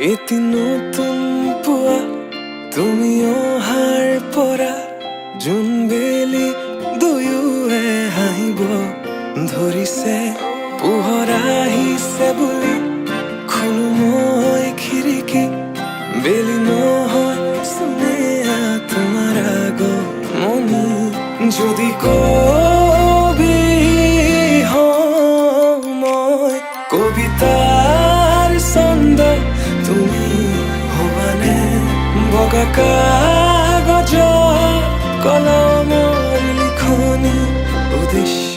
এটি নতুন পুৱা তুমি অহাৰ পৰা জোনবেলি দুয়োৱে হাঁহিব ধৰিছে। পোহৰ আহিছে বুলি খোলো মই খিৰিকী, বেলি নহয় চুনেয়া তোমাৰ আগমনি। যদি কবি হওঁ মই কবিতাৰ ছন্দ, তুমি হবানে বগা কাগজৰ কলমৰ লিখনি উদ্দেশ্য